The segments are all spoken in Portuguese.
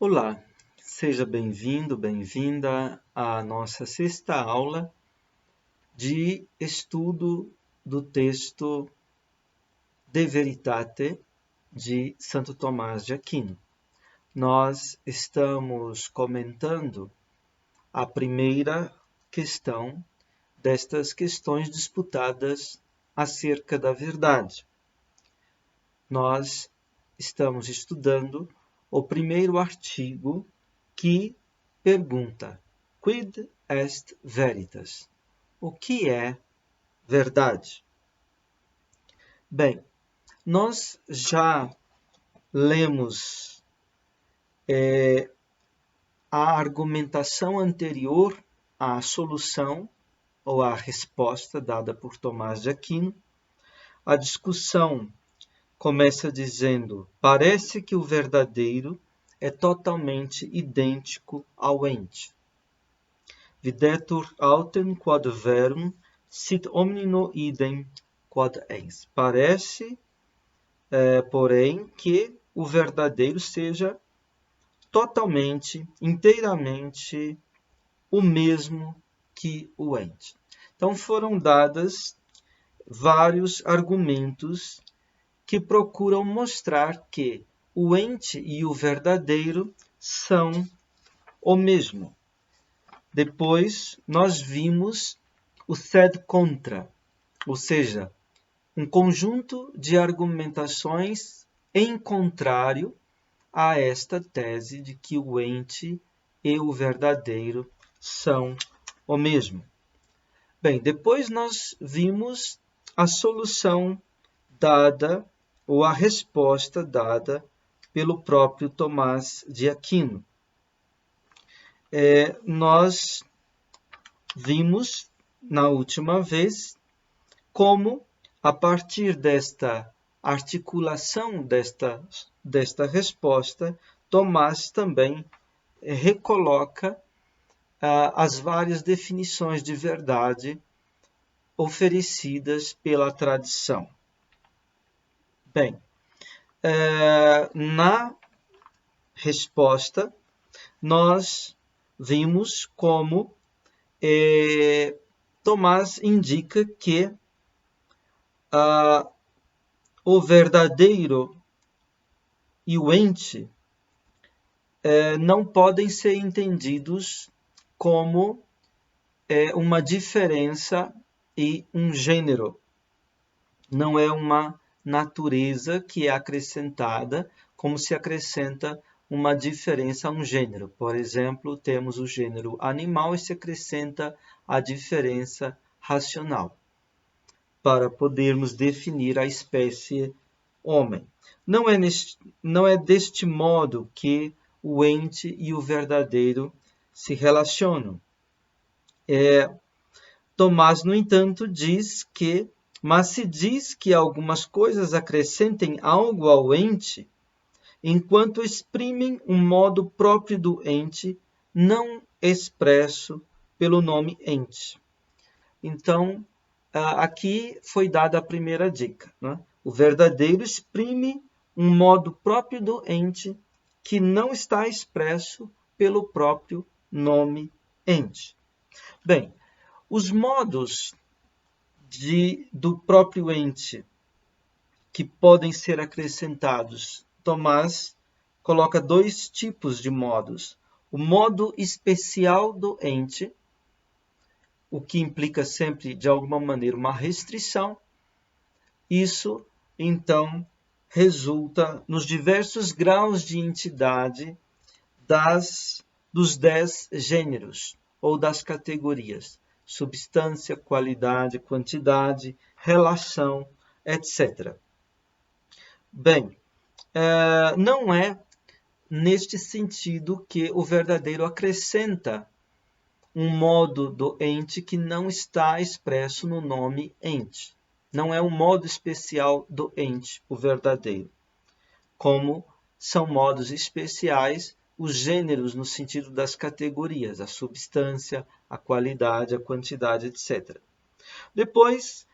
Olá, seja bem-vindo, bem-vinda à nossa sexta aula de estudo do texto De Veritate de Santo Tomás de Aquino. Nós estamos comentando a primeira questão destas questões disputadas acerca da verdade. Nós estamos estudando o primeiro artigo que pergunta: Quid est veritas? O que é verdade? Bem, nós já lemos a argumentação anterior à solução ou à resposta dada por Tomás de Aquino. A discussão começa dizendo: parece que o verdadeiro é totalmente idêntico ao ente. Videtur autem quod verum, sit omnino idem quod ens. Parece, porém, que o verdadeiro seja totalmente, inteiramente o mesmo que o ente. Então foram dadas vários argumentos que procuram mostrar que o ente e o verdadeiro são o mesmo. Depois, nós vimos o sed contra, ou seja, um conjunto de argumentações em contrário a esta tese de que o ente e o verdadeiro são o mesmo. Bem, depois nós vimos a solução dada ou a resposta dada pelo próprio Tomás de Aquino. Nós vimos na última vez como, a partir desta articulação desta resposta, Tomás também recoloca as várias definições de verdade oferecidas pela tradição. Bem, na resposta, nós vimos como Tomás indica que o verdadeiro e o ente não podem ser entendidos como uma diferença e um gênero. Não é uma natureza que é acrescentada como se acrescenta uma diferença a um gênero. Por exemplo, temos o gênero animal e se acrescenta a diferença racional, para podermos definir a espécie homem. Não é deste modo que o ente e o verdadeiro se relacionam. Tomás, no entanto, diz que, mas se diz que algumas coisas acrescentem algo ao ente, enquanto exprimem um modo próprio do ente, não expresso pelo nome ente. Então, aqui foi dada a primeira dica, né? O verdadeiro exprime um modo próprio do ente que não está expresso pelo próprio nome ente. Bem, os modos do próprio ente que podem ser acrescentados, Tomás coloca dois tipos de modos. O modo especial do ente, o que implica sempre, de alguma maneira, uma restrição. Isso, então, resulta nos diversos graus de entidade dos 10 gêneros ou das categorias: substância, qualidade, quantidade, relação, etc. Bem, não é neste sentido que o verdadeiro acrescenta um modo do ente que não está expresso no nome ente. Não é um modo especial do ente, o verdadeiro, como são modos especiais os gêneros no sentido das categorias, a substância, a qualidade, a quantidade, etc. Depois,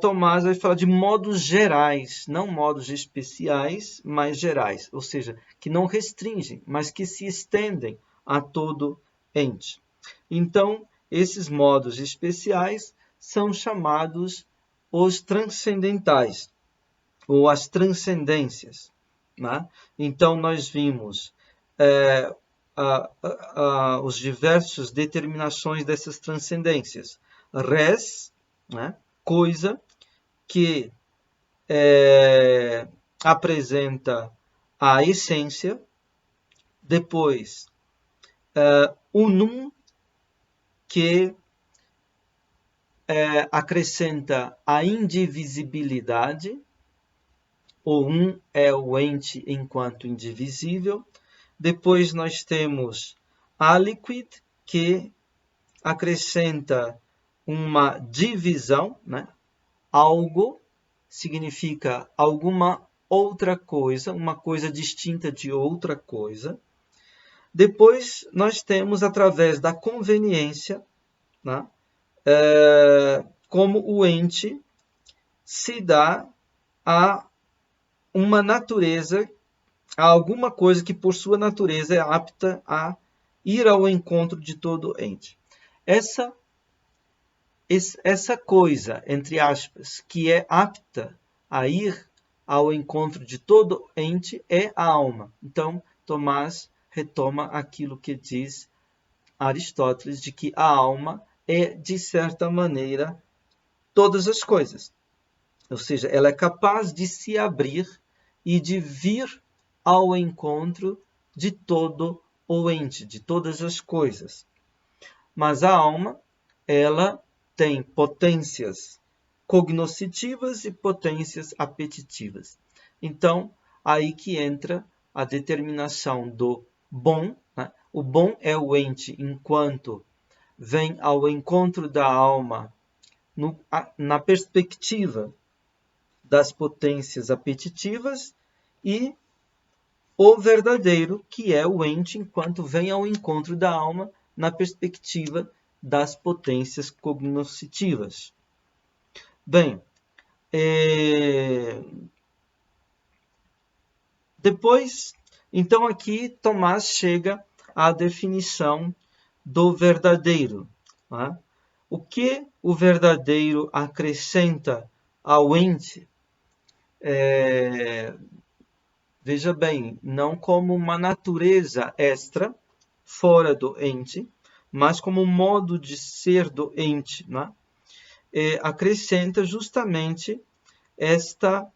Tomás vai falar de modos gerais, não modos especiais, mas gerais, ou seja, que não restringem, mas que se estendem a todo ente. Então, esses modos especiais são chamados os transcendentais, ou as transcendências. Né? Então, nós vimos os diversos determinações dessas transcendências. Res, né? Coisa, que apresenta a essência. Depois, unum, que acrescenta a indivisibilidade. O um é o ente enquanto indivisível. Depois nós temos aliquid, que acrescenta uma divisão, né? Algo significa alguma outra coisa, uma coisa distinta de outra coisa. Depois nós temos, através da conveniência, né? Como o ente se dá a uma natureza, a alguma coisa que por sua natureza é apta a ir ao encontro de todo ente. Essa coisa, entre aspas, que é apta a ir ao encontro de todo ente é a alma. Então, Tomás retoma aquilo que diz Aristóteles, de que a alma é, de certa maneira, todas as coisas. Ou seja, ela é capaz de se abrir e de vir ao encontro de todo o ente, de todas as coisas. Mas a alma, ela tem potências cognoscitivas e potências apetitivas. Então, aí que entra a determinação do bom. Né? O bom é o ente enquanto vem ao encontro da alma na perspectiva das potências apetitivas, e o verdadeiro, que é o ente enquanto vem ao encontro da alma na perspectiva das potências cognoscitivas. Bem, depois, então aqui Tomás chega à definição do verdadeiro. Né? O que o verdadeiro acrescenta ao ente? Veja bem, não como uma natureza extra, fora do ente, mas como um modo de ser do ente. Né? Acrescenta justamente esta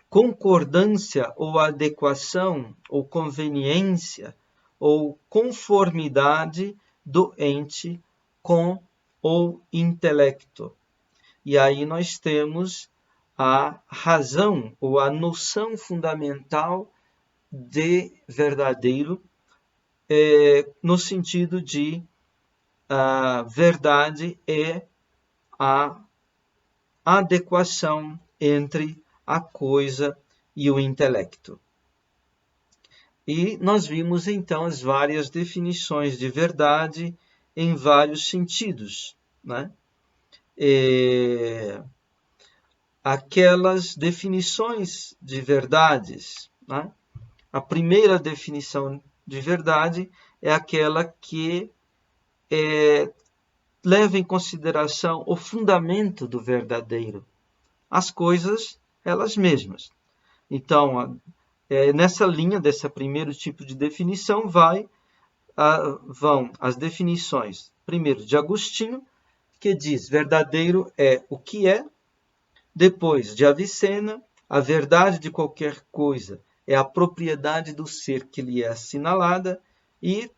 concordância ou adequação ou conveniência ou conformidade do ente com o intelecto. E aí nós temos a razão ou a noção fundamental de verdadeiro, no sentido de a verdade é a adequação entre a coisa e o intelecto. E nós vimos então as várias definições de verdade em vários sentidos, né? Aquelas definições de verdades, né? A primeira definição de verdade é aquela que leva em consideração o fundamento do verdadeiro, as coisas elas mesmas. Então, nessa linha desse primeiro tipo de definição vão as definições, primeiro de Agostinho, que diz verdadeiro é o que é. Depois de Avicena, a verdade de qualquer coisa é a propriedade do ser que lhe é assinalada. E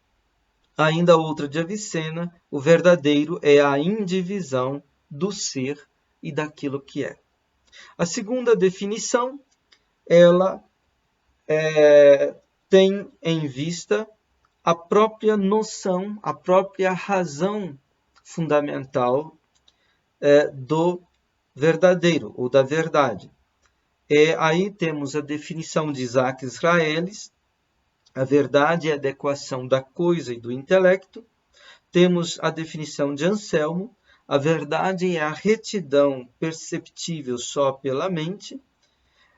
ainda outra de Avicena, o verdadeiro é a indivisão do ser e daquilo que é. A segunda definição, ela tem em vista a própria noção, a própria razão fundamental do verdadeiro ou da verdade. Aí temos a definição de Isaac Israelis, a verdade é a adequação da coisa e do intelecto. Temos a definição de Anselmo, A verdade é a retidão perceptível só pela mente.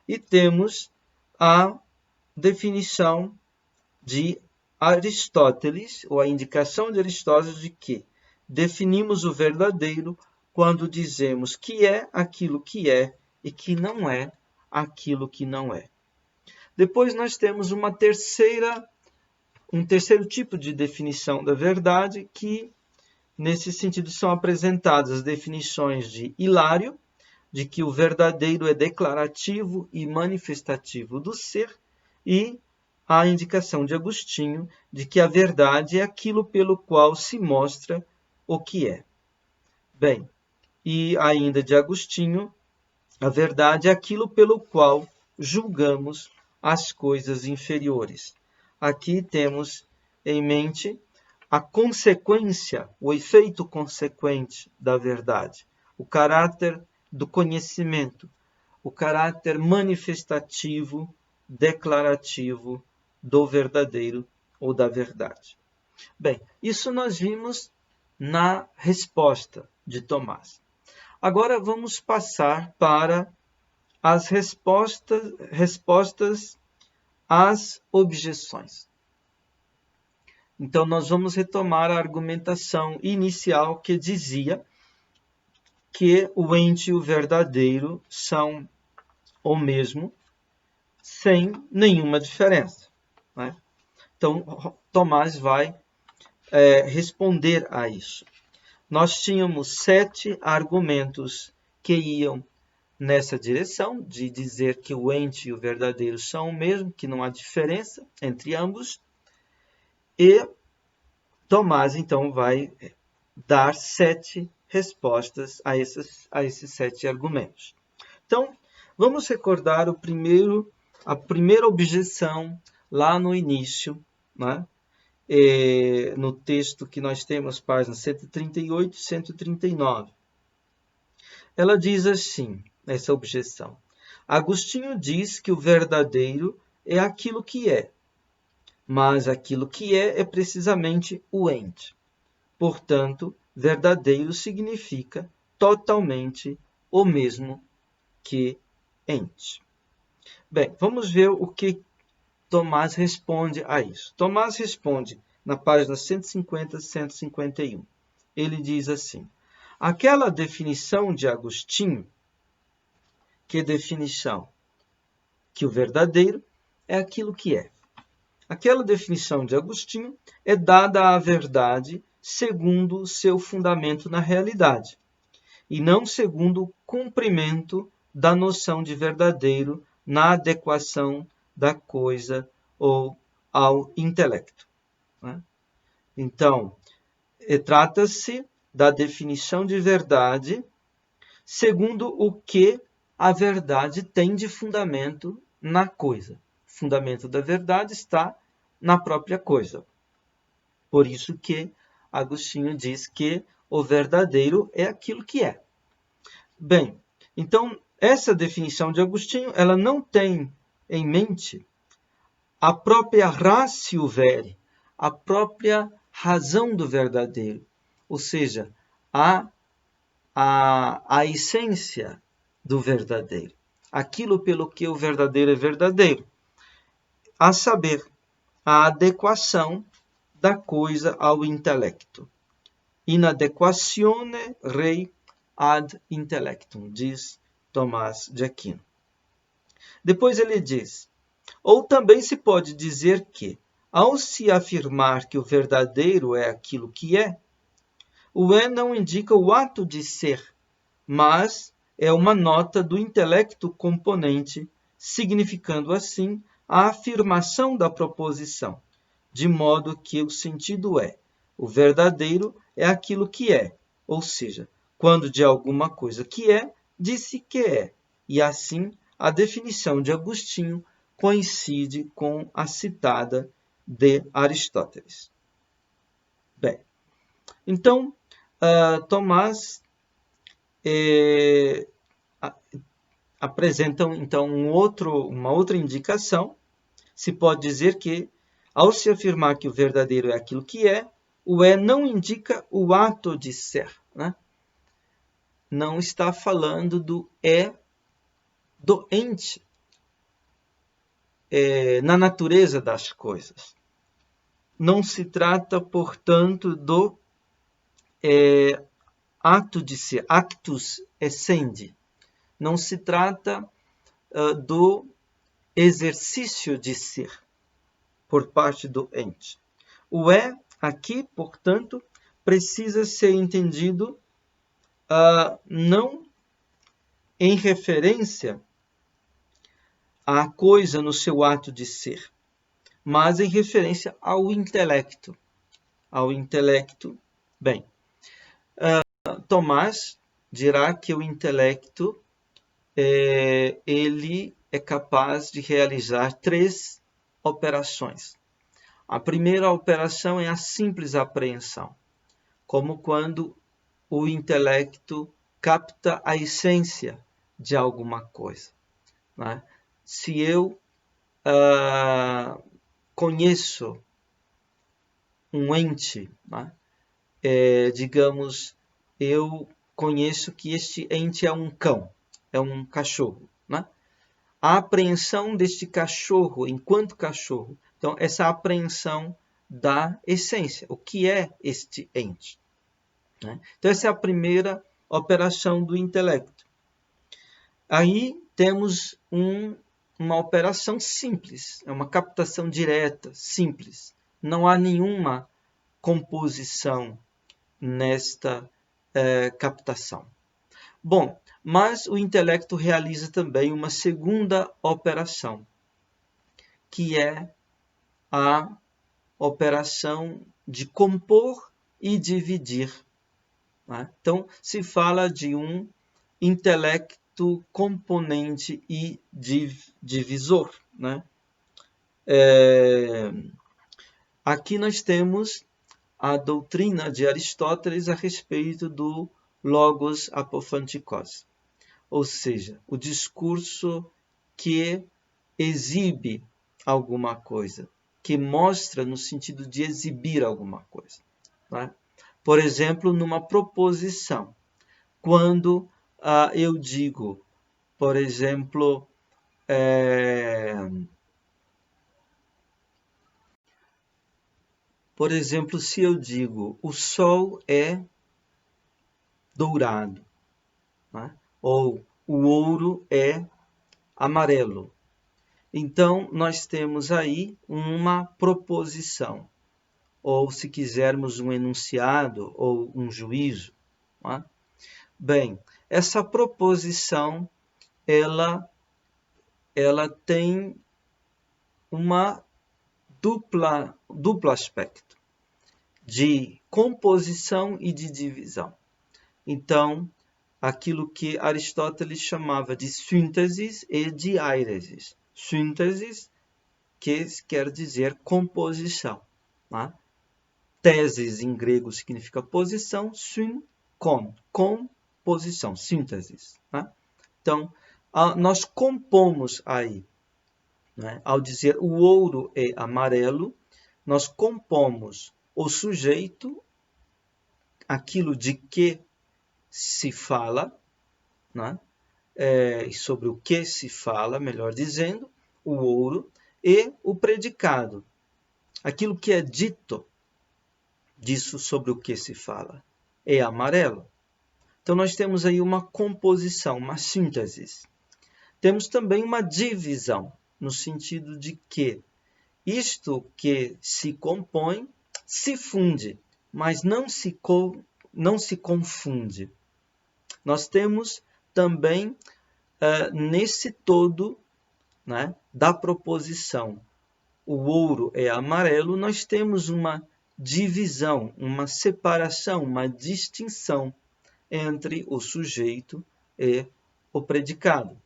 E temos a definição de Aristóteles, ou a indicação de Aristóteles de que definimos o verdadeiro quando dizemos que é aquilo que é e que não é aquilo que não é. Depois nós temos um terceiro tipo de definição da verdade, que nesse sentido são apresentadas as definições de Hilário, de que o verdadeiro é declarativo e manifestativo do ser, e a indicação de Agostinho de que a verdade é aquilo pelo qual se mostra o que é. Bem, e ainda de Agostinho, a verdade é aquilo pelo qual julgamos as coisas inferiores. Aqui temos em mente a consequência, o efeito consequente da verdade, o caráter do conhecimento, o caráter manifestativo, declarativo do verdadeiro ou da verdade. Bem, isso nós vimos na resposta de Tomás. Agora vamos passar para as respostas às objeções. Então, nós vamos retomar a argumentação inicial que dizia que o ente e o verdadeiro são o mesmo, sem nenhuma diferença, né? Então, Tomás vai responder a isso. Nós tínhamos 7 argumentos que iam nessa direção, de dizer que o ente e o verdadeiro são o mesmo, que não há diferença entre ambos. E Tomás, então, vai dar 7 respostas a esses 7 argumentos. Então, vamos recordar a primeira objeção lá no início, né? No texto que nós temos, páginas 138 e 139. Ela diz assim, essa objeção: Agostinho diz que o verdadeiro é aquilo que é, mas aquilo que é precisamente o ente. Portanto, verdadeiro significa totalmente o mesmo que ente. Bem, vamos ver o que Tomás responde a isso. Tomás responde na página 150 e 151. Ele diz assim: aquela definição de Agostinho, que definição? Que o verdadeiro é aquilo que é. Aquela definição de Agostinho é dada à verdade segundo o seu fundamento na realidade, e não segundo o cumprimento da noção de verdadeiro na adequação da coisa ou ao intelecto, né? Então, trata-se da definição de verdade segundo o que a verdade tem de fundamento na coisa. O fundamento da verdade está na própria coisa. Por isso que Agostinho diz que o verdadeiro é aquilo que é. Bem, então, essa definição de Agostinho, ela não tem em mente a própria ratio veri, a própria razão do verdadeiro, ou seja, a essência do verdadeiro, aquilo pelo que o verdadeiro é verdadeiro, a saber, a adequação da coisa ao intelecto. Inadequatione rei ad intellectum, diz Tomás de Aquino. Depois ele diz: ou também se pode dizer que, ao se afirmar que o verdadeiro é aquilo que é, o é não indica o ato de ser, mas é uma nota do intelecto componente, significando assim a afirmação da proposição, de modo que o sentido é: o verdadeiro é aquilo que é, ou seja, quando de alguma coisa que é, disse que é, e assim a definição de Agostinho coincide com a citada de Aristóteles. Bem, então, Tomás apresenta então uma outra indicação. Se pode dizer que, ao se afirmar que o verdadeiro é aquilo que é, o é não indica o ato de ser, né? não está falando do é do ente na natureza das coisas. Não se trata, portanto, do ato de ser, actus essendi. Não se trata do exercício de ser por parte do ente. O aqui, portanto, precisa ser entendido não em referência à coisa no seu ato de ser, mas em referência ao intelecto. Ao intelecto, bem, Tomás dirá que o intelecto ele é capaz de realizar 3 operações. A primeira operação é a simples apreensão, como quando o intelecto capta a essência de alguma coisa. Né? Se eu conheço um ente, né? Digamos, eu conheço que este ente é um cão, é um cachorro. Né? A apreensão deste cachorro enquanto cachorro, então essa apreensão da essência, o que é este ente. Né? Então essa é a primeira operação do intelecto. Aí temos uma operação simples, é uma captação direta, simples. Não há nenhuma composição nesta captação. Bom, mas o intelecto realiza também uma segunda operação, que é a operação de compor e dividir. Né? Então, se fala de um intelecto componente e divisor. Né? Aqui nós temos a doutrina de Aristóteles a respeito do logos apofantikos, ou seja, o discurso que exibe alguma coisa, que mostra no sentido de exibir alguma coisa. Né? Por exemplo, numa proposição, quando eu digo, por exemplo, se eu digo o sol é dourado, né? Ou o ouro é amarelo. Então, nós temos aí uma proposição, ou se quisermos um enunciado ou um juízo. Né? Bem, essa proposição, ela tem uma duplo aspecto de composição e de divisão. Então, aquilo que Aristóteles chamava de síntese e de airesis. Síntese, que quer dizer composição. Né? Teses em grego significa posição, syn, composição, síntese. Né? Então, nós compomos aí. Né? Ao dizer o ouro é amarelo, nós compomos o sujeito, aquilo de que se fala, né? Sobre o que se fala, melhor dizendo, o ouro, e o predicado, aquilo que é dito disso sobre o que se fala, é amarelo. Então nós temos aí uma composição, uma síntese. Temos também uma divisão, no sentido de que isto que se compõe se funde, mas não se confunde. Nós temos também, nesse todo, né, da proposição, o ouro é amarelo, nós temos uma divisão, uma separação, uma distinção entre o sujeito e o predicado.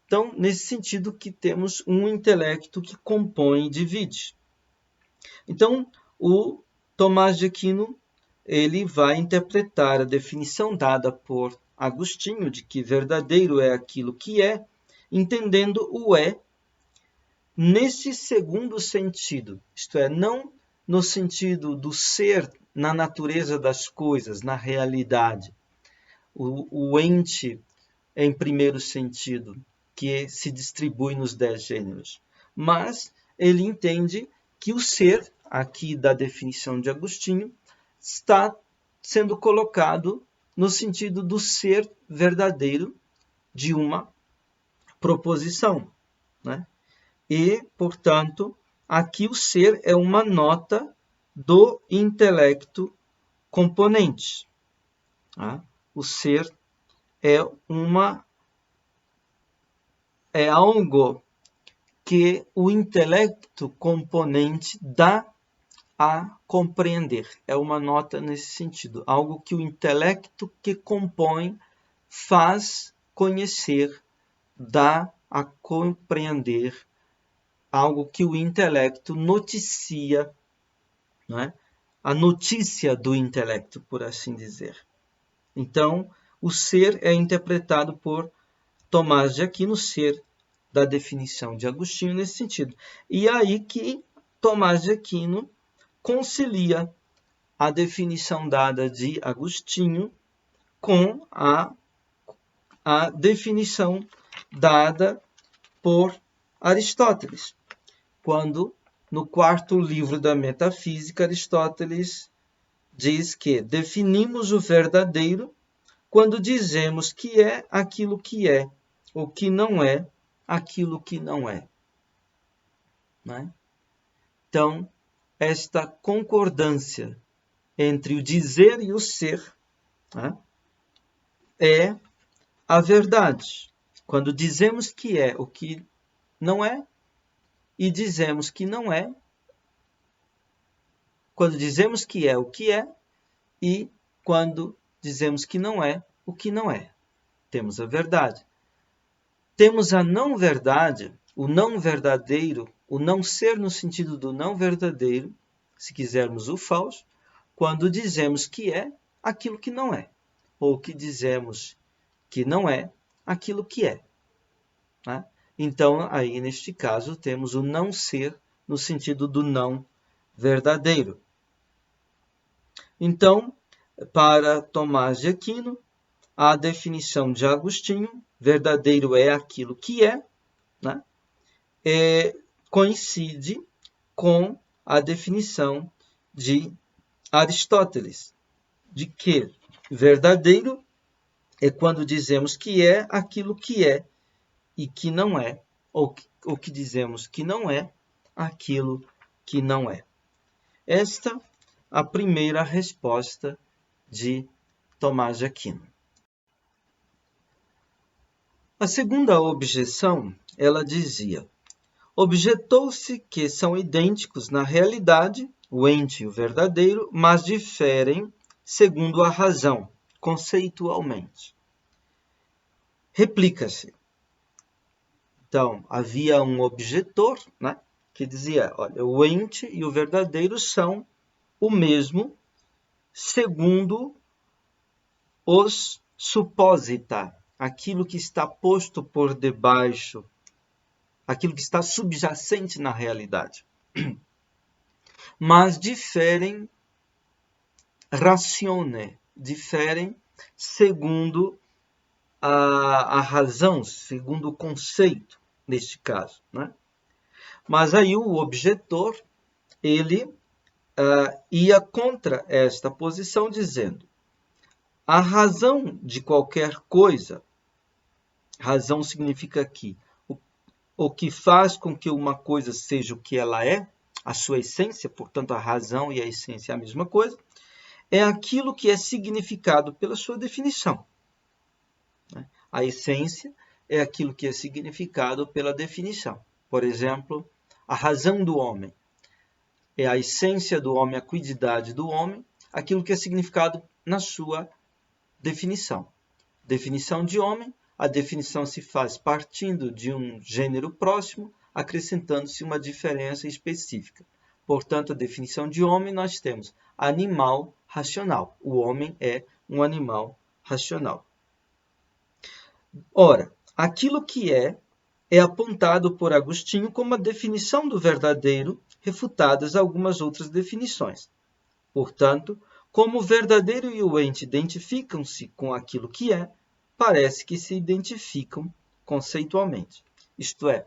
Então, nesse sentido que temos um intelecto que compõe e divide. Então, o Tomás de Aquino, ele vai interpretar a definição dada por Agostinho de que verdadeiro é aquilo que é, entendendo o nesse segundo sentido, isto é, não no sentido do ser na natureza das coisas, na realidade. o ente em primeiro sentido, que se distribui nos 10 gêneros. Mas ele entende que o ser, aqui da definição de Agostinho, está sendo colocado no sentido do ser verdadeiro de uma proposição, né? E, portanto, aqui o ser é uma nota do intelecto componente. Tá? O ser é algo que o intelecto componente dá a compreender. É uma nota nesse sentido. Algo que o intelecto que compõe faz conhecer, dá a compreender. Algo que o intelecto noticia, não é? A notícia do intelecto, por assim dizer. Então, o ser é interpretado por Tomás de Aquino, ser da definição de Agostinho nesse sentido. E é aí que Tomás de Aquino concilia a definição dada de Agostinho com a definição dada por Aristóteles. Quando, no quarto livro da Metafísica, Aristóteles diz que definimos o verdadeiro quando dizemos que é aquilo que é, ou que não é aquilo que não é. Né? Então, esta concordância entre o dizer e o ser, né, é a verdade. Quando dizemos que é o que não é, e dizemos que não é, quando dizemos que é o que é, e quando dizemos que não é o que não é. Temos a verdade. Temos a não verdade, o não verdadeiro, o não ser no sentido do não verdadeiro, se quisermos o falso, quando dizemos que é aquilo que não é, ou que dizemos que não é aquilo que é. Né? Então, aí neste caso, temos o não ser no sentido do não verdadeiro. Então, para Tomás de Aquino, a definição de Agostinho, verdadeiro é aquilo que é, né? Coincide com a definição de Aristóteles, de que verdadeiro é quando dizemos que é aquilo que é e que não é, ou que dizemos que não é aquilo que não é. Esta a primeira resposta de Tomás de Aquino. A segunda objeção, ela dizia: objetou-se que são idênticos na realidade, o ente e o verdadeiro, mas diferem segundo a razão, conceitualmente. Replica-se. Então, havia um objetor, né, que dizia, olha, o ente e o verdadeiro são o mesmo segundo os supósita, aquilo que está posto por debaixo, aquilo que está subjacente na realidade. Mas diferem ratione, diferem segundo a razão, segundo o conceito, neste caso. Né? Mas aí o objetor, ele ia contra esta posição, dizendo: a razão de qualquer coisa, razão significa aqui, o que faz com que uma coisa seja o que ela é, a sua essência, portanto a razão e a essência é a mesma coisa, é aquilo que é significado pela sua definição. A essência é aquilo que é significado pela definição. Por exemplo, a razão do homem é a essência do homem, a quididade do homem, aquilo que é significado na sua definição. Definição de homem, a definição se faz partindo de um gênero próximo, acrescentando-se uma diferença específica. Portanto, a definição de homem nós temos animal racional. O homem é um animal racional. Ora, aquilo que é apontado por Agostinho como a definição do verdadeiro, refutadas algumas outras definições. Portanto, Como o verdadeiro e o ente identificam-se com aquilo que é, parece que se identificam conceitualmente. Isto é,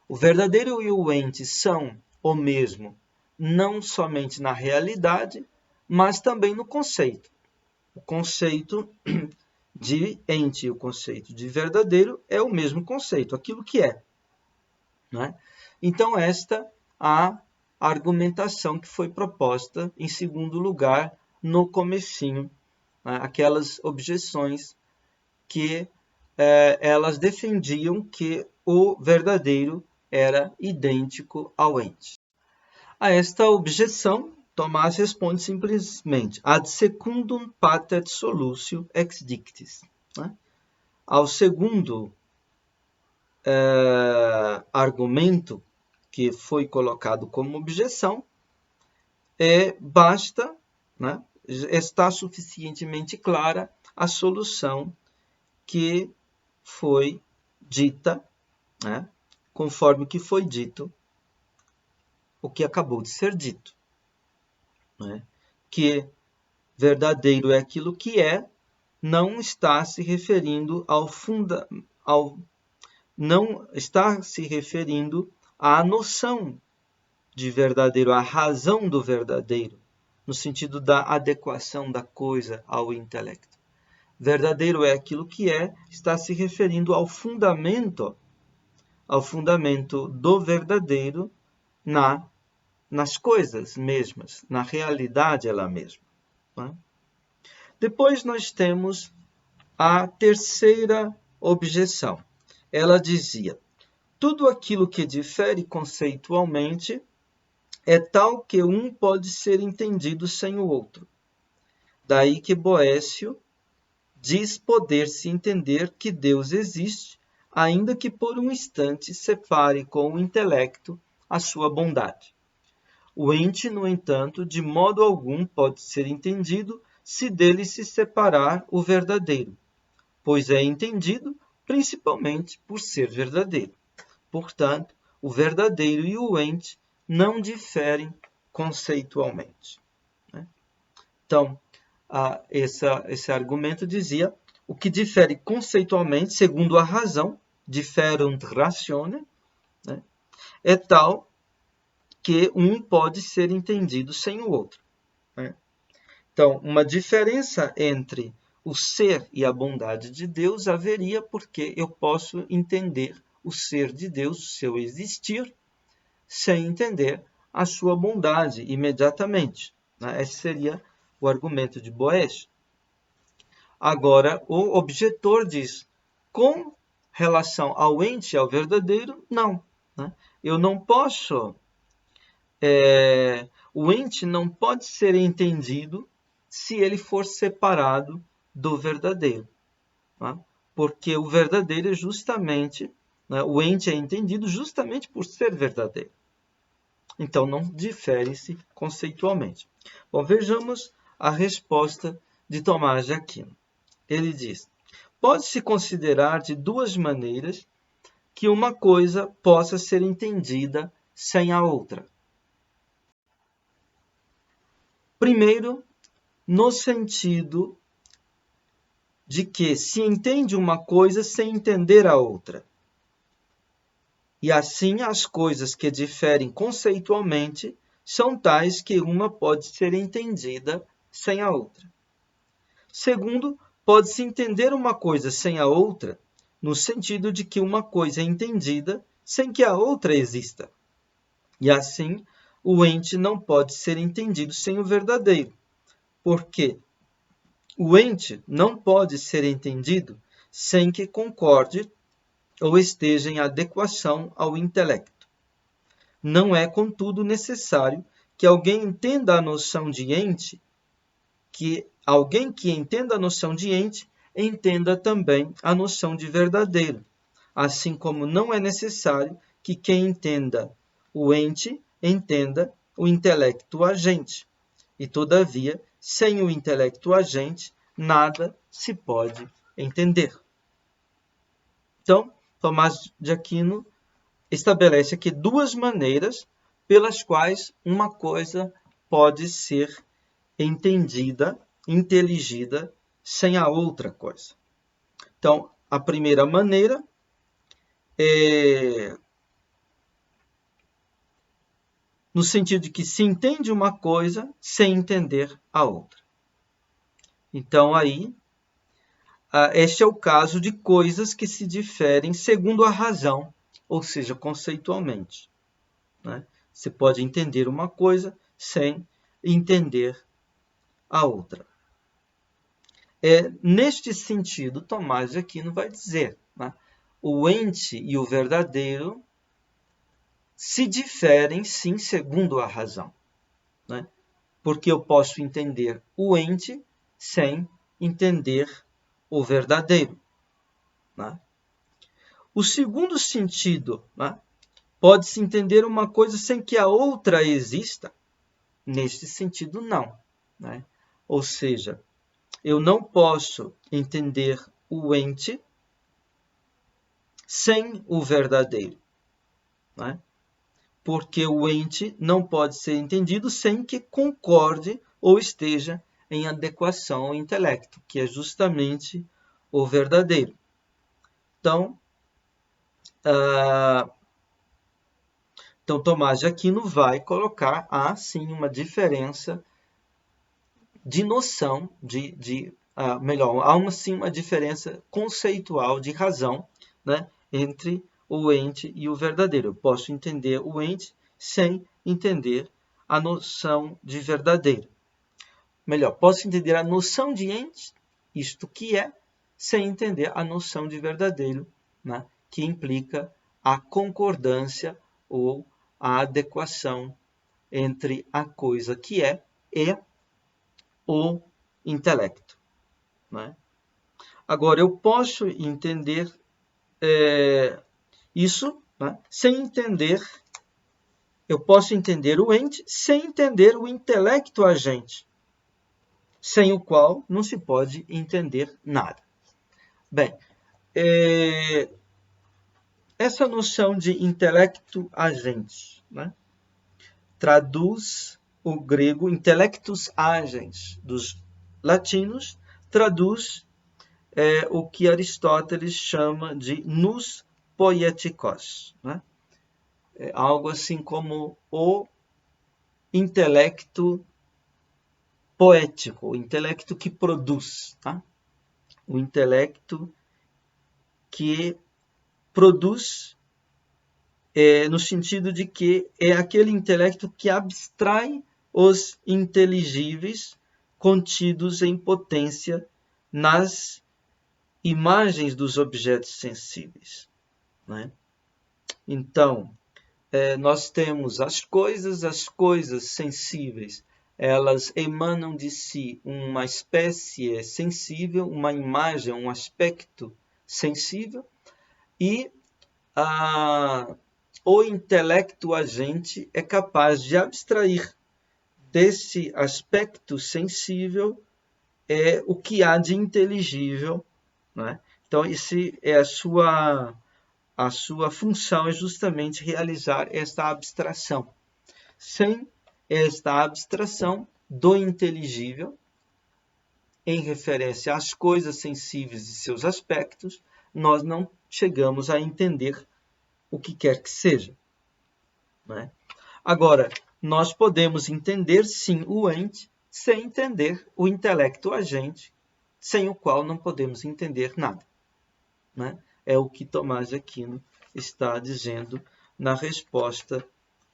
o verdadeiro e o ente são o mesmo, não somente na realidade, mas também no conceito. O conceito de ente e o conceito de verdadeiro é o mesmo conceito, aquilo que é. Né? Então, esta a argumentação que foi proposta em segundo lugar no comecinho, né? Aquelas objeções que elas defendiam que o verdadeiro era idêntico ao ente. A esta objeção, Tomás responde simplesmente ad secundum patet solutio ex dictis. Né? Ao segundo argumento que foi colocado como objeção, basta, né, está suficientemente clara a solução que foi dita, né, conforme que foi dito, o que acabou de ser dito. Né, que verdadeiro é aquilo que é, não está se referindo não está se referindo à noção de verdadeiro, à razão do verdadeiro, no sentido da adequação da coisa ao intelecto. Verdadeiro é aquilo que é, está se referindo ao fundamento do verdadeiro nas coisas mesmas, na realidade ela mesma. Né? Depois nós temos a terceira objeção. Ela dizia: tudo aquilo que difere conceitualmente é tal que um pode ser entendido sem o outro. Daí que Boécio diz poder-se entender que Deus existe, ainda que por um instante separe com o intelecto a sua bondade. O ente, no entanto, de modo algum pode ser entendido se dele se separar o verdadeiro, pois é entendido principalmente por ser verdadeiro. Portanto, o verdadeiro e o ente não diferem conceitualmente. Né? Então, esse argumento dizia: o que difere conceitualmente, segundo a razão, diferunt ratione, né, é tal que um pode ser entendido sem o outro. Né? Então, uma diferença entre o ser e a bondade de Deus haveria porque eu posso entender o ser de Deus, o seu existir, sem entender a sua bondade imediatamente. Né? Esse seria o argumento de Boécio. Agora, o objetor diz, com relação ao ente e ao verdadeiro, não. Né? Eu não posso... o ente não pode ser entendido se ele for separado do verdadeiro. Né? Porque o verdadeiro é justamente... Né? O ente é entendido justamente por ser verdadeiro. Então, não difere-se conceitualmente. Bom, vejamos a resposta de Tomás de Aquino. Ele diz: pode-se considerar de duas maneiras que uma coisa possa ser entendida sem a outra. Primeiro, no sentido de que se entende uma coisa sem entender a outra. E assim as coisas que diferem conceitualmente são tais que uma pode ser entendida sem a outra. Segundo, pode-se entender uma coisa sem a outra, no sentido de que uma coisa é entendida sem que a outra exista. E assim, o ente não pode ser entendido sem o verdadeiro, porque o ente não pode ser entendido sem que concorde ou esteja em adequação ao intelecto. Não é, contudo, necessário que alguém entenda a noção de ente, que alguém que entenda a noção de ente entenda também a noção de verdadeiro, assim como não é necessário que quem entenda o ente entenda o intelecto agente. E, todavia, sem o intelecto agente, nada se pode entender. Então, Tomás de Aquino estabelece aqui duas maneiras pelas quais uma coisa pode ser entendida, inteligida, sem a outra coisa. Então, a primeira maneira é no sentido de que se entende uma coisa sem entender a outra. Então, aí, este é o caso de coisas que se diferem segundo a razão, ou seja, conceitualmente. Né? Você pode entender uma coisa sem entender a outra. Neste sentido, Tomás de Aquino vai dizer, né? O ente e o verdadeiro se diferem, sim, segundo a razão. Né? Porque eu posso entender o ente sem entender o verdadeiro. Né? O segundo sentido, né? Pode-se entender uma coisa sem que a outra exista? Neste sentido, não. Né? Ou seja, eu não posso entender o ente sem o verdadeiro. Né? Porque o ente não pode ser entendido sem que concorde ou esteja em adequação ao intelecto, que é justamente o verdadeiro. Então, Tomás de Aquino vai colocar, sim, uma diferença de noção, há sim uma diferença conceitual de razão, né, entre o ente e o verdadeiro. Eu posso entender o ente sem entender a noção de verdadeiro. Melhor, posso entender a noção de ente, isto que é, sem entender a noção de verdadeiro, né, que implica a concordância ou a adequação entre a coisa que é e o intelecto. Né? Agora, eu posso entender isso, né, sem entender. Eu posso entender o ente sem entender o intelecto agente, sem o qual não se pode entender nada. Bem, essa noção de intelecto agente, né, traduz o grego intellectus agens dos latinos, traduz o que Aristóteles chama de nous poietikos, né? Algo assim como o intelecto poético, o intelecto que produz, tá? O intelecto que produz no sentido de que é aquele intelecto que abstrai os inteligíveis contidos em potência nas imagens dos objetos sensíveis. Né? Então, nós temos as coisas sensíveis, elas emanam de si uma espécie sensível, uma imagem, um aspecto sensível, e o intelecto agente é capaz de abstrair desse aspecto sensível o que há de inteligível. Né? Então, esse é a sua função é justamente realizar esta abstração. Sem esta abstração do inteligível, em referência às coisas sensíveis e seus aspectos, nós não chegamos a entender o que quer que seja. Né? Agora, nós podemos entender, sim, o ente, sem entender o intelecto agente, sem o qual não podemos entender nada. Né? É o que Tomás de Aquino está dizendo na resposta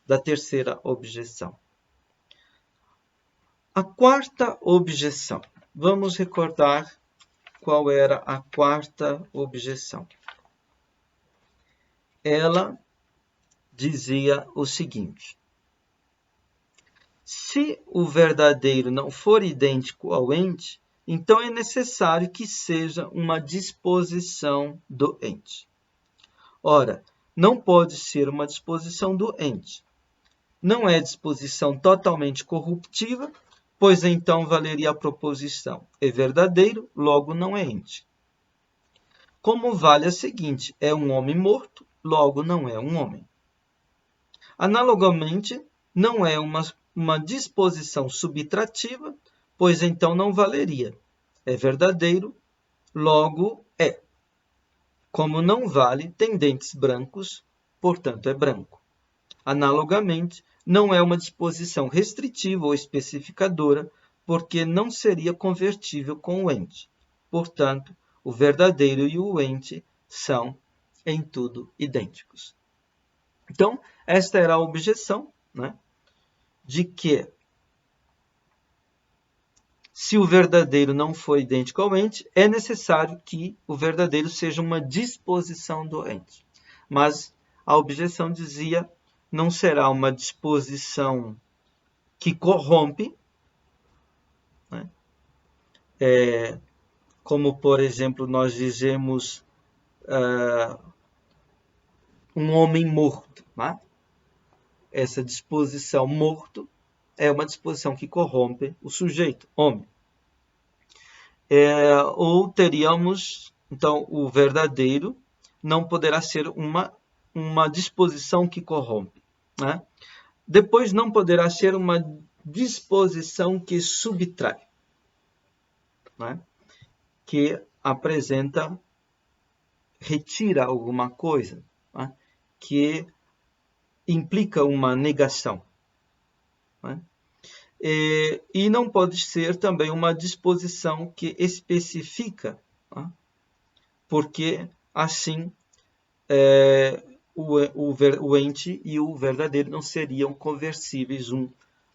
da terceira objeção. A quarta objeção. Vamos recordar qual era a quarta objeção. Ela dizia o seguinte: se o verdadeiro não for idêntico ao ente, então é necessário que seja uma disposição do ente. Ora, não pode ser uma disposição do ente. Não é disposição totalmente corruptiva, pois então valeria a proposição: é verdadeiro, logo não é ente. Como vale a seguinte: é um homem morto, logo não é um homem. Analogamente, não é uma disposição subtrativa, pois então não valeria. É verdadeiro, logo é. Como não vale, tem dentes brancos, portanto é branco. Analogamente, não é uma disposição restritiva ou especificadora, porque não seria convertível com o ente. Portanto, o verdadeiro e o ente são, em tudo, idênticos. Então, esta era a objeção, né, de que, se o verdadeiro não for idêntico ao ente, é necessário que o verdadeiro seja uma disposição do ente. Mas a objeção dizia, não será uma disposição que corrompe, né? Como, por exemplo, nós dizemos um homem morto. Né? Essa disposição morto é uma disposição que corrompe o sujeito, homem. Ou teríamos, então, o verdadeiro não poderá ser uma disposição que corrompe. Né? Depois não poderá ser uma disposição que subtrai, né? Que apresenta, retira alguma coisa, né? Que implica uma negação. Né? E não pode ser também uma disposição que especifica, né? Porque assim o ente e o verdadeiro não seriam conversíveis um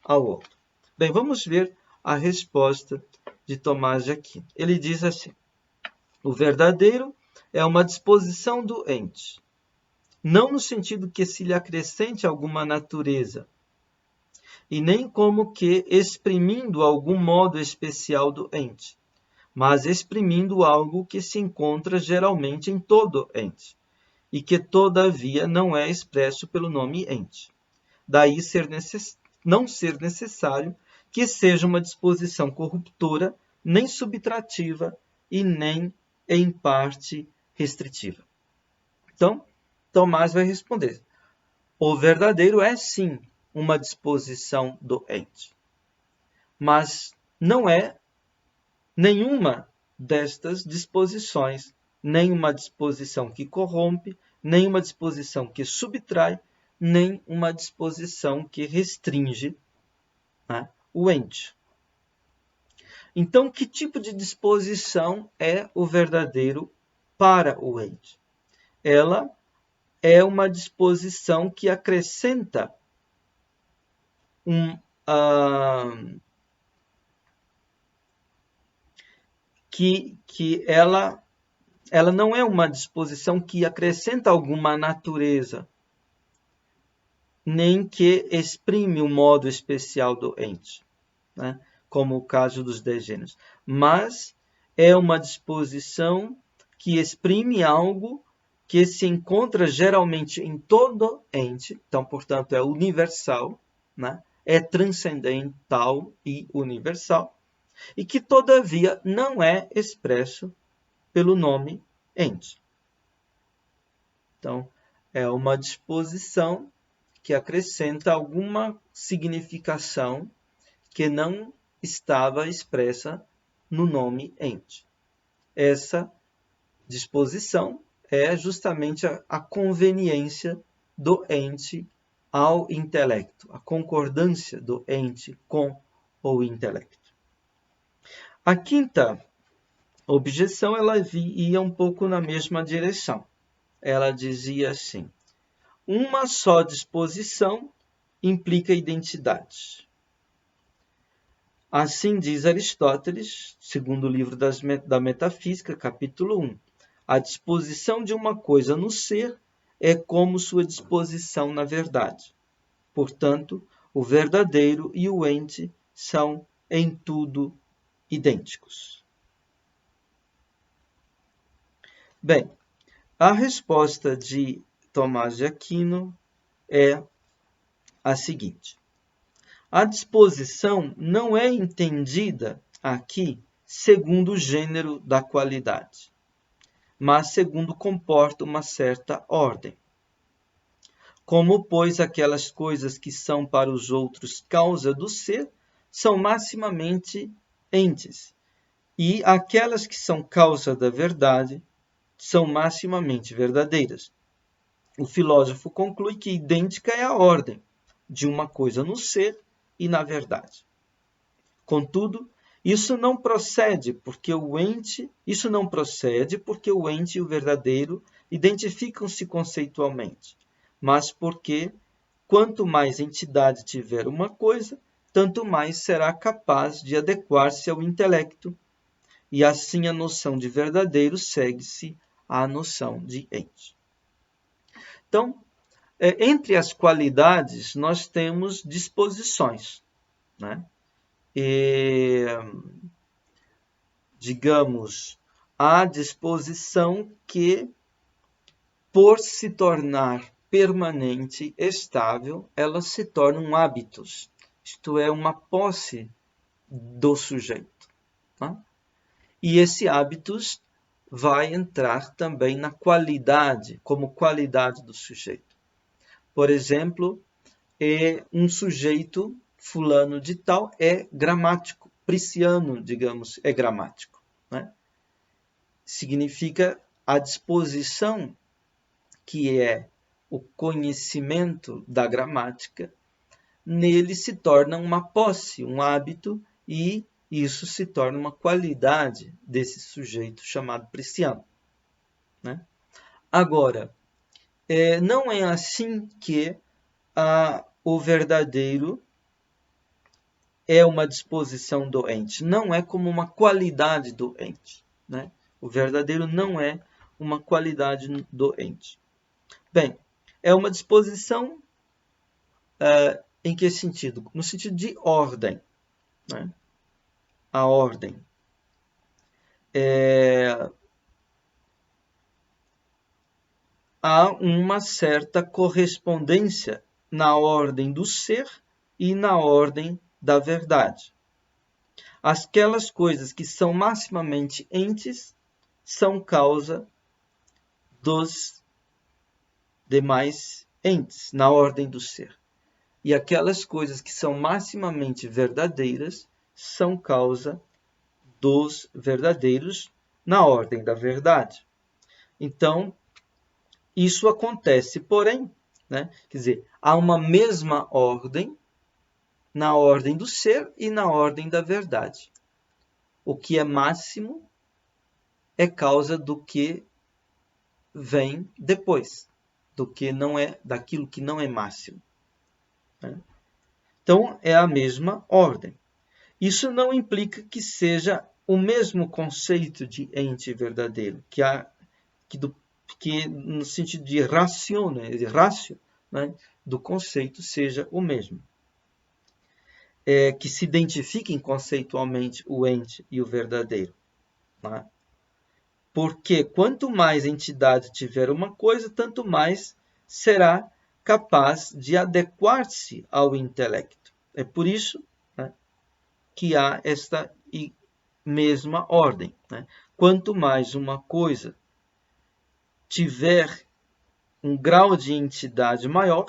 ao outro. Bem, vamos ver a resposta de Tomás de Aquino. Ele diz assim: o verdadeiro é uma disposição do ente, não no sentido que se lhe acrescente alguma natureza, e nem como que exprimindo algum modo especial do ente, mas exprimindo algo que se encontra geralmente em todo ente, e que todavia não é expresso pelo nome ente. Daí não ser necessário que seja uma disposição corruptora, nem subtrativa e nem em parte restritiva. Então, Tomás vai responder: o verdadeiro é sim uma disposição do ente, mas não é nenhuma destas disposições, nem uma disposição que corrompe, nem uma disposição que subtrai, nem uma disposição que restringe, né, o ente. Então, que tipo de disposição é o verdadeiro para o ente? Ela é uma disposição que acrescenta que ela não é uma disposição que acrescenta alguma natureza, nem que exprime um modo especial do ente, né? Como o caso dos 10 gêneros. Mas é uma disposição que exprime algo que se encontra geralmente em todo ente, então, portanto, é universal, né? É transcendental e universal, e que, todavia, não é expresso pelo nome ente. Então, é uma disposição que acrescenta alguma significação que não estava expressa no nome ente. Essa disposição é justamente a conveniência do ente ao intelecto, a concordância do ente com o intelecto. A quinta objeção, ela ia um pouco na mesma direção. Ela dizia assim: uma só disposição implica identidade. Assim diz Aristóteles, segundo o livro da Metafísica, capítulo 1. A disposição de uma coisa no ser é como sua disposição na verdade. Portanto, o verdadeiro e o ente são em tudo idênticos. Bem, a resposta de Tomás de Aquino é a seguinte: a disposição não é entendida aqui segundo o gênero da qualidade, mas segundo comporta uma certa ordem. Como, pois, aquelas coisas que são para os outros causa do ser, são maximamente entes. E aquelas que são causa da verdade são maximamente verdadeiras. O filósofo conclui que idêntica é a ordem de uma coisa no ser e na verdade. Contudo, isso não procede porque o ente e o verdadeiro identificam-se conceitualmente, mas porque quanto mais entidade tiver uma coisa, tanto mais será capaz de adequar-se ao intelecto, e assim a noção de verdadeiro segue-se à noção de ente. Então, entre as qualidades, nós temos disposições, né? E, digamos, a disposição que, por se tornar permanente, estável, ela se torna um hábitus, isto é, uma posse do sujeito. Tá? E esse hábitus vai entrar também na qualidade, como qualidade do sujeito. Por exemplo, um sujeito fulano de tal é gramático, Prisciano, digamos, é gramático. Né? Significa a disposição, que é o conhecimento da gramática, nele se torna uma posse, um hábito, e isso se torna uma qualidade desse sujeito chamado Prisciano. Né? Agora, não é assim que o verdadeiro é uma disposição do ente, não é como uma qualidade do ente. Né? O verdadeiro não é uma qualidade do ente. Bem, é uma disposição em que sentido? No sentido de ordem. Né? A ordem. Há uma certa correspondência na ordem do ser e na ordem da verdade. Aquelas coisas que são maximamente entes são causa dos demais entes, na ordem do ser. E aquelas coisas que são maximamente verdadeiras são causa dos verdadeiros, na ordem da verdade. Então, isso acontece, porém, né? Quer dizer, há uma mesma ordem na ordem do ser e na ordem da verdade. O que é máximo é causa do que vem depois, daquilo que não é máximo. Né? Então, é a mesma ordem. Isso não implica que seja o mesmo conceito de ente verdadeiro, que no sentido de ratio, né, do conceito seja o mesmo. Que se identifiquem conceitualmente o ente e o verdadeiro. Né? Porque quanto mais entidade tiver uma coisa, tanto mais será capaz de adequar-se ao intelecto. É por isso, né, que há esta mesma ordem. Né? Quanto mais uma coisa tiver um grau de entidade maior,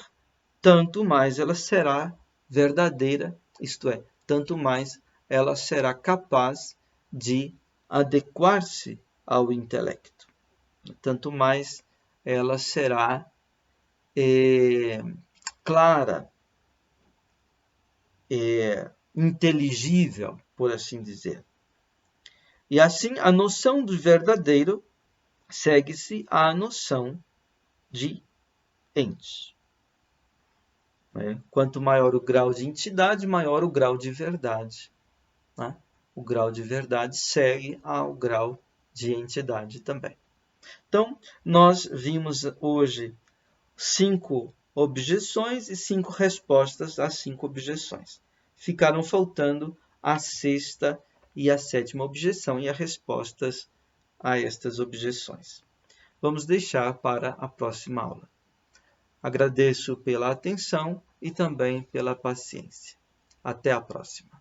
tanto mais ela será verdadeira, isto é, tanto mais ela será capaz de adequar-se ao intelecto. Tanto mais ela será clara, inteligível, por assim dizer. E assim, a noção do verdadeiro segue-se à noção de ente. Quanto maior o grau de entidade, maior o grau de verdade. Né? O grau de verdade segue ao grau de entidade também. Então, nós vimos hoje 5 objeções e 5 respostas às 5 objeções. Ficaram faltando a 6ª e a 7ª objeção e as respostas a estas objeções. Vamos deixar para a próxima aula. Agradeço pela atenção e também pela paciência. Até a próxima.